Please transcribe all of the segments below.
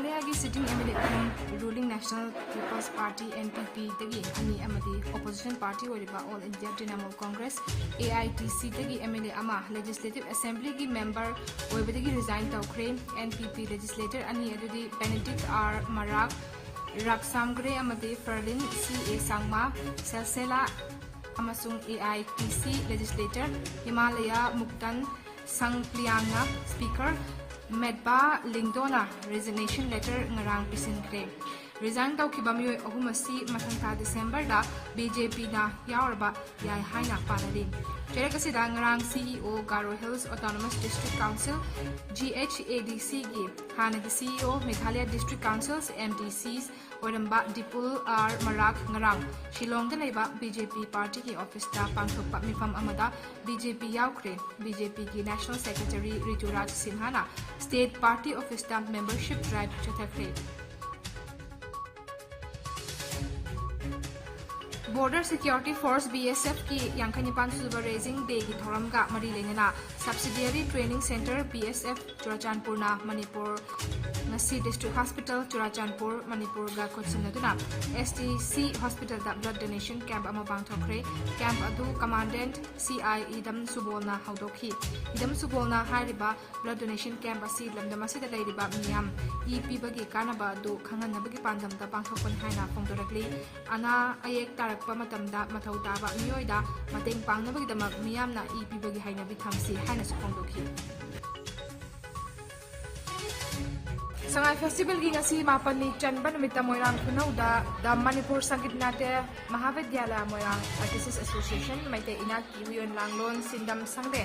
Meghalaya ki sitting MLA ruling National People's Party NPP tagi ani amadi opposition party oriba All India Trinamool Congress AITC tagi MLA ama Legislative Assembly ki member oibadagi resign tawkhre NPP legislator ani adudi Benedict R Marak Raksamgre amadi Ferlin CA Sangma Selsela amasung AITC legislator Himalaya Muktan Sangplianga speaker Medba Lingdona resignation letter ngarang pisinkre resign taw khiba mioi ahum asi mathangta December da BJP na yaurba yai haina panali cherek asida ngarang CEO Garo Hills Autonomous District Council GHADC gi hana gi CEO Meghalaya District Councils MDCs oiramba Dipul R Marak ngarang Shillong da leiba BJP party ki office ta pangthokpa mifam amada BJP yaukre BJP ki National Secretary Rituraj Sinhana State Party office ta membership drive chathakre Border Security Force BSF ki Yankanipan Suba Raising Day ki thoram ga mari lengena Subsidiary Training Center BSF Churachandpur na Manipur ngasi District Hospital Churachandpur Manipur ga kotsinaduna STC Hospital da blood donation camp ama bangthokre camp adu commandant CI Idam Subolna haudokhi Idam Subolna hariba blood donation camp asi lamdam asida leiriba miyam EP bagi kanaba adu khangan bagi pandam da bangthokpan haina phongdorakli ana ayek tarak pamatamda mathau taba miyoida mateng pangnabagidamag miyamna ipibagi hainabi thamsi haina sukhongdokhi Sangai Festival gi ngasi mapani chanba numita moirang khunauda da Manipur Sangit Natya Mahavidyalaya Moirang Artists Association maite ina kiwion langlon sindam sangde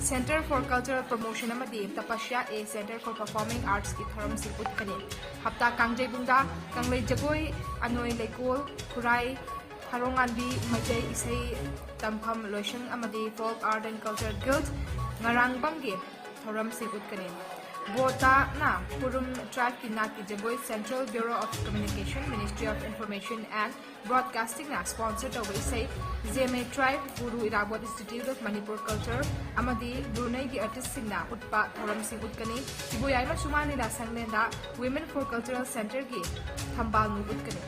Center for Cultural Promotion amadi tapasya a Center for Performing Arts ki tharam si utkani hapta kangjai bungda kanglei jagoi anoi lekol kurai Haronganbi Majay Isay Tampam Lotion Amadi Folk Art and Culture Guild Ngarang Bangi Thoram Sikut Kanin Bota Na Purum Tribe Kinaki Jagoy Central Bureau of Communication Ministry of Information and Broadcasting na sponsored over Isay ZMA Tribe Guru Irabot Institute of Manipur Culture Amadi Brunei Gi Artist Singna Utpa Thoram Sikut Kanin Ibuyay Masumani na Sanglenda Women for Cultural Center Gi Thambal Nubut Kanin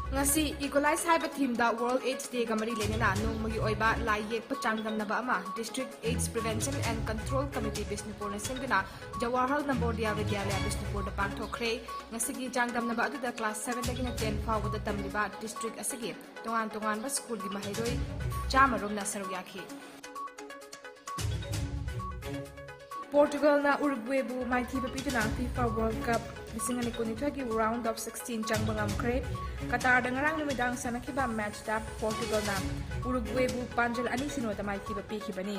ngasi equalize haiba theme da World AIDS Day gamari lenena nongmagi oiba lai yekpa changdamnaba ama District AIDS Prevention and Control Committee Bisnupur na singduna Jawaharlal Nambodia Vidyalaya Bisnupur da pangthokre ngasigi changdamnaba aduda class 7 dagina 10 fawba da tamliba district asigi tongan tongan ba school gi mahairoi chamarom na saruyakhi Portugal na Uruguay bu maithi bapituna FIFA World Cup Bisingani kunitwa ki round of 16 changbangam kre Qatar da ngarang numidang sanakiba match da Portugal na Uruguay bu panjal ani sino ta maithi bapi bani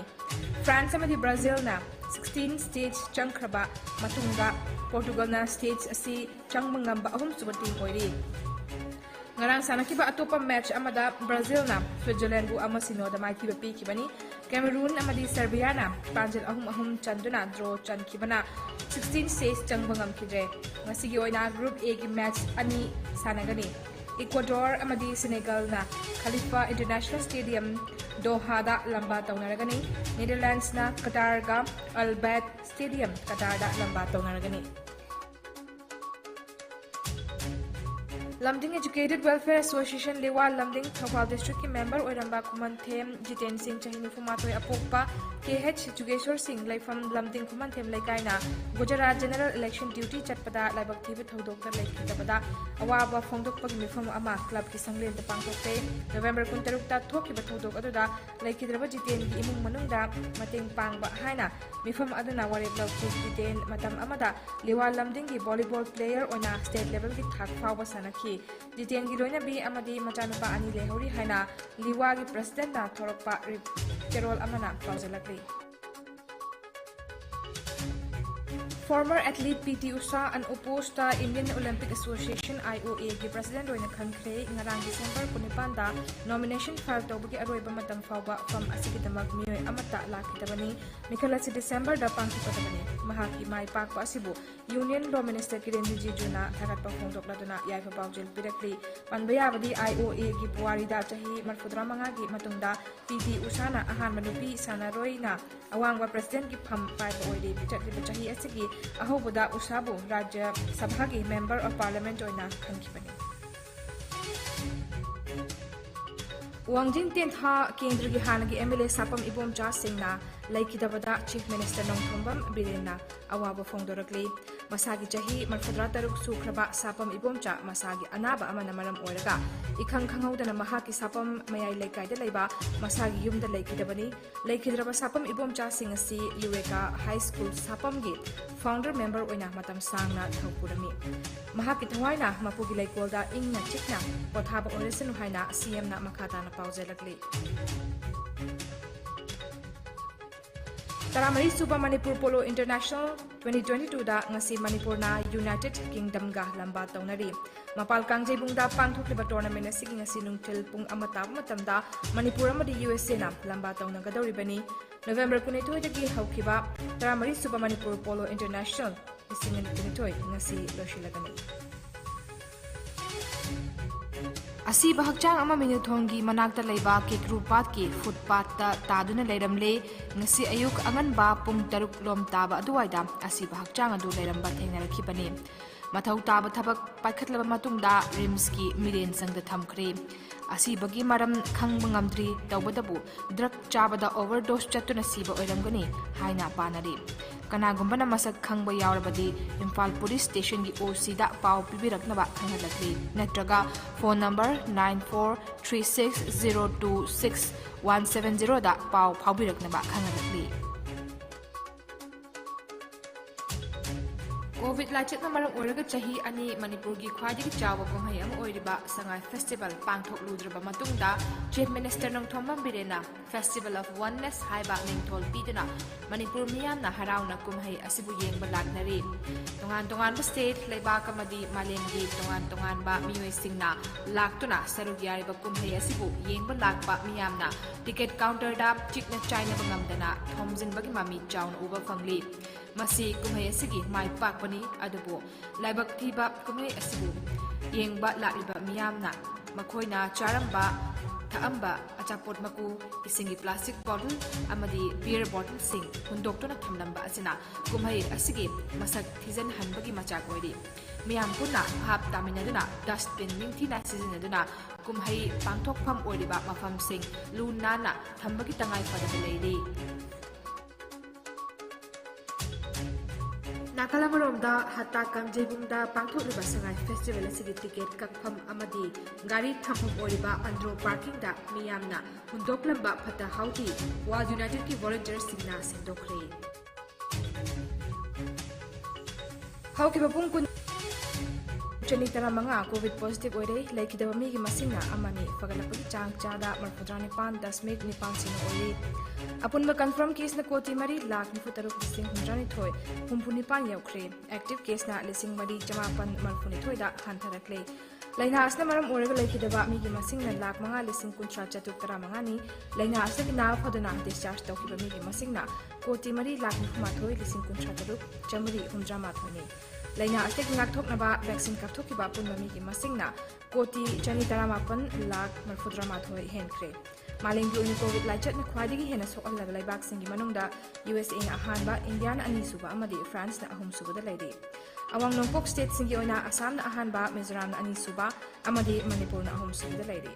France amadi Brazil na 16 states changkraba matungda Portugal na states asi changbangam ba ahum subati hoiri ngarang sanakiba atopa match amada Brazil na Switzerland bu amasino da maithi bapi bani Cameroon amadi Serbia na panjal ahum chanduna draw chankibana 16 states changbangam kidre ngasigi oina group A ki match ani sanagani Ecuador amadi Senegal na Khalifa International Stadium Doha da lamba tawnaragani Netherlands na Qatar ga Al Bayt Stadium Qatar da lamba tawnaragani Lamding Educated Welfare Association Lewa Lamding Thawal District ki member oiramba Kuman Them Jiten Singh Chahini Fumatoi Apokpa KH Jugeshwar Singh Laifam Lamding Kuman Them Laikaina Gujarat General Election Duty Chatpada Laibak Thibi Thodok da Laikitabada Awaba Phongdok Pag Mifam Ama Club ki Sanglen da Pangthokte November 13 ta thokiba thodok aduda Laikidraba Jiten ki imung manungda Mateng Pangba haina Mifam aduna warep lawki Jiten matam amada Lewa Lamding ki volleyball player oina state level ki thak phawba sanaki Jiten gi loina bi amadi machanupa ani lehori haina liwa gi president na thorokpa Carol amana paujalakli Former athlete PT Usha and opposed to Indian Olympic Association IOA ki president oina khankre ngarang December 19 da nomination file tawbagi aroiba matam fawba from asigidamak mioi amata lakitabani mikhalasi December da pangkipatabani mahaki mai pakpa asibu Union Law Minister Kiren Rijijuna thagatpa phongdokladuna yaifa paujel pirakli panbayabadi IOA ki puari da chahi 45 gi matungda PT Usha na ahan manupi sanaroina awangwa president ki pham pai oidi pitati chahi asigi अहोबदा उषाबु राज्य सभा की member of parliament ओइना खनखिबनी Wangjing तेंथा केंद्र की हाल की MLA Sapam Ibomcha सिंहना लेखिदबदा chief minister नोंथोंबम बिरेना अवाब फोंदोरकली मसागी चाही मरफद्रा तरुक सुख्रबा सापम इबोमचा मसागी अनाबा अमना मरम ओरगा इखंग खंगौदना महाकी सापम मयाई लेकाइदा लेबा मसागी युमदा लेखिदबनी लेखिद्रबा सापम इबोमचा सिंह असि युवेका हाई स्कूल सापम गी फाउंडर मेंबर ओइना मतम सांगना थौपुरमी महाकी थवाइना मपुगी लेकोलदा इंगना चिकना पोथाबा ओरेसनु हाइना सीएम ना मखाताना पाउजेलकली Taramari Suba Manipur Polo International 2022 da ngasi Manipur na United Kingdom ga lamba taunari mapal kangjai bungda pangthokliba tournament asigi ngasi nungtil pung amata matamda Manipur amadi USA na lamba taunaga dawribani November 22 dagi haukiba Taramari Suba Manipur Polo International isingin 22 ngasi loshilagani असी बहकचांग अमा मिनुथोंगी मनाक्ता लेबा के ग्रुपात की footpath तादुना लेरमले ngasi ayuk anganba pung taruk lom taba aduwaida asi bahakchang adu leramba thengnarakhibani mathau taba thabak paikhatlaba matungda rims ki miren sangda thamkhre asi bagi maram khangba ngamdri tawbadabu drug chabada overdose chatuna siba oiramgani haina panari kanagumba masak khangba yawrabadi Imphal Police Station gi OC da paw pibiraknaba khangalakli natraga phone number 9436026170 da paw phawbiraknaba khangalakli COVID lachet na maram oraga chahi ani Manipur gi khwadi gi chawa kumhai am oiriba sangai festival pangthok ludraba matungda Chief Minister Nongthomam Birena Festival of Oneness haiba mingthol piduna Manipur miyam na harauna kumhai asibu yengba laknari tongan ba state leibak amadi malemgi tongan ba miyoi singna laktuna sarug yariba kumhai asibu yengba lakba miyam na ticket counter da chikna China bangamdana thomjin bagi mami chaun uba fangli masi kumhai asigi mai pakpani adubo laibak thiba kumhai asibu yengba lakliba miyamna makoina charamba Taamba achapot maku isingi plastic bottle amadi beer bottle sing hundoktona thamlamba asina kumhai asigi masak thijan hanbagi machak oiri miyam punna hap taminaduna dustbin mingthina sizinaduna kumhai pangthokpham oiriba mafam sing lunana thambagi tangai fadaba leiri Nakalamaromda hatta kangjebungda pangthokliba sangai festival asigi ticket kakpham amadi gari thampham oriba andro parking da miyamna hundoklamba phata hauti wa United ki volunteers singna sindokre hauki bapung kun chani tara manga covid positive oire laikidaba mi gi masingna amani fagalapagi chang chada marfudrani pan 10.9 sin ori Apunba confirm case na koti mari lakh ni futaruk lising hundrani thoi humpuni pan yaukre active case na lising mari jamapan marfuni thoi da khantarakle laina asna maram oraga laikidaba mi gi masing na lakh manga lising kuntra chatuk tara manga ni laina asna ki na phodana discharge tawkiba mi gi masing na koti mari lakh ni khuma thoi lising kuntra taruk jamari hundrama thoni laina asna ki ngak thokna ba vaccine kap thokiba punma mi gi masing na koti chani tara mapan lakh marfudrama thoi henkre Maling Blue COVID lachet na khwadigi hena sokal laga laibak singi manungda USA na ahanba India na ani suba amadi France na ahum suba da laidi awang nongpok state singi oina Assam na ahanba Mizoram na ani suba amadi Manipur na ahum suba da laidi